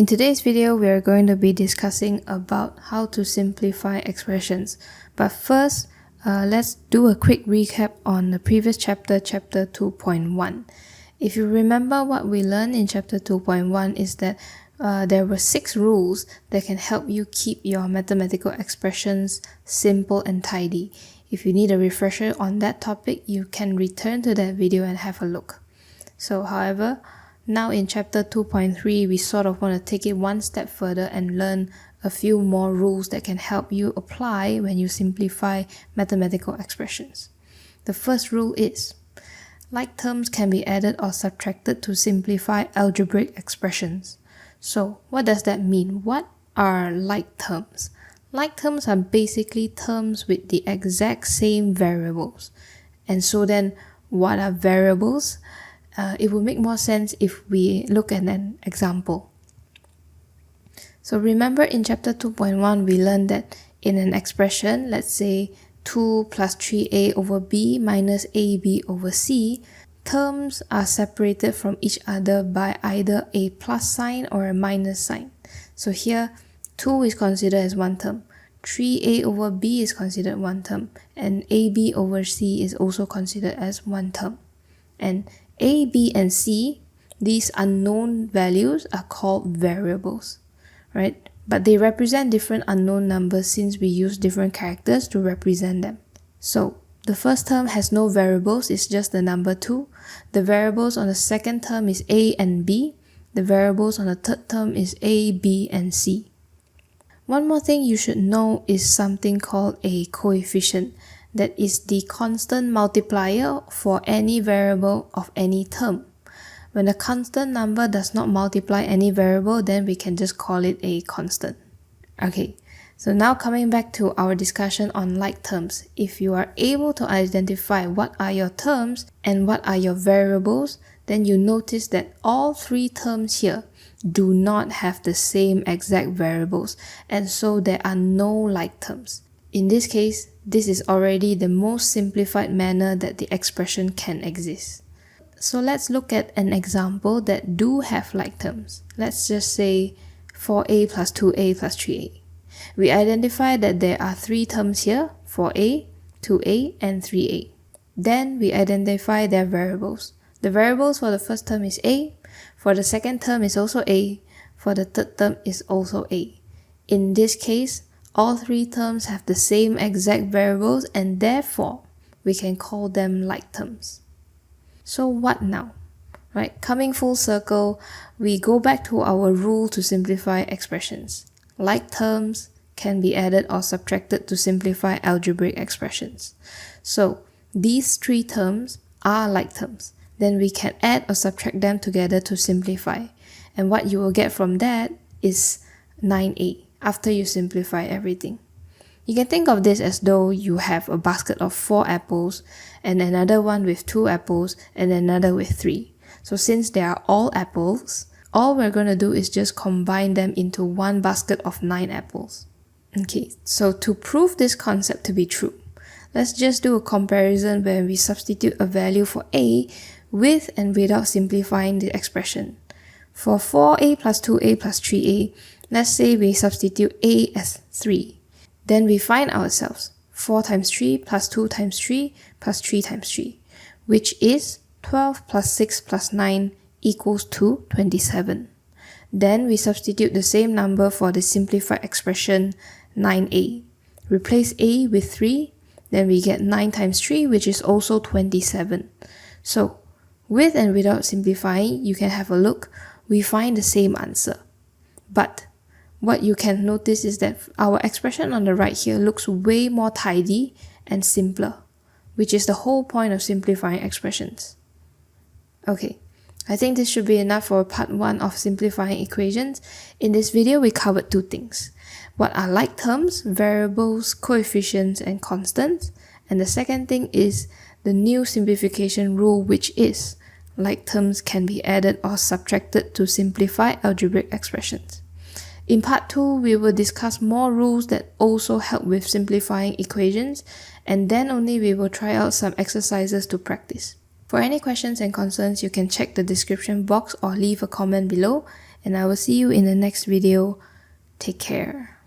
In today's video, we are going to be discussing about how to simplify expressions. But first, let's do a quick recap on the previous chapter, chapter 2.1. If you remember what we learned in chapter 2.1 is that there were 6 rules that can help you keep your mathematical expressions simple and tidy. If you need a refresher on that topic, you can return to that video and have a look. So, however, now in chapter 2.3, we sort of want to take it one step further and learn a few more rules that can help you apply when you simplify mathematical expressions. The first rule is, like terms can be added or subtracted to simplify algebraic expressions. So, what does that mean? What are like terms? Like terms are basically terms with the exact same variables. And so then, what are variables? It will make more sense if we look at an example. So remember in chapter 2.1, we learned that in an expression, let's say 2 plus 3a over b minus ab over c, terms are separated from each other by either a plus sign or a minus sign. So here, 2 is considered as one term, 3a over b is considered one term, and ab over c is also considered as one term. And a, b, and c, these unknown values are called variables, right? But they represent different unknown numbers since we use different characters to represent them. So, the first term has no variables, it's just the number 2. The variables on the second term is a and b. The variables on the third term is a, b, and c. One more thing you should know is something called a coefficient. That is the constant multiplier for any variable of any term. When a constant number does not multiply any variable, then we can just call it a constant. Okay, so now coming back to our discussion on like terms. If you are able to identify what are your terms and what are your variables, then you notice that all 3 terms here do not have the same exact variables, and so there are no like terms. In this case, this is already the most simplified manner that the expression can exist. So let's look at an example that do have like terms. Let's just say 4a plus 2a plus 3a. We identify that there are 3 terms here, 4a, 2a, and 3a. Then we identify their variables. The variables for the first term is a, for the second term is also a, for the third term is also a. In this case, all 3 terms have the same exact variables and therefore we can call them like terms. So what now? Right, coming full circle, we go back to our rule to simplify expressions. Like terms can be added or subtracted to simplify algebraic expressions. So these 3 terms are like terms. Then we can add or subtract them together to simplify. And what you will get from that is 9a. After you simplify everything. You can think of this as though you have a basket of 4 apples and another one with 2 apples and another with 3. So since they are all apples, all we're going to do is just combine them into one basket of 9 apples. Okay, so to prove this concept to be true, let's just do a comparison where we substitute a value for a with and without simplifying the expression. For 4a plus 2a plus 3a, let's say we substitute a as 3. Then we find ourselves 4 times 3 plus 2 times 3 plus 3 times 3, which is 12 plus 6 plus 9 equals to 27. Then we substitute the same number for the simplified expression 9a. Replace a with 3, then we get 9 times 3, which is also 27. So, with and without simplifying, you can have a look, we find the same answer. But what you can notice is that our expression on the right here looks way more tidy and simpler, which is the whole point of simplifying expressions. Okay, I think this should be enough for part 1 of simplifying equations. In this video, we covered 2 things. What are like terms, variables, coefficients, and constants. And the second thing is the new simplification rule, which is like terms can be added or subtracted to simplify algebraic expressions. In part 2, we will discuss more rules that also help with simplifying equations, and then only we will try out some exercises to practice. For any questions and concerns, you can check the description box or leave a comment below. and I will see you in the next video. Take care.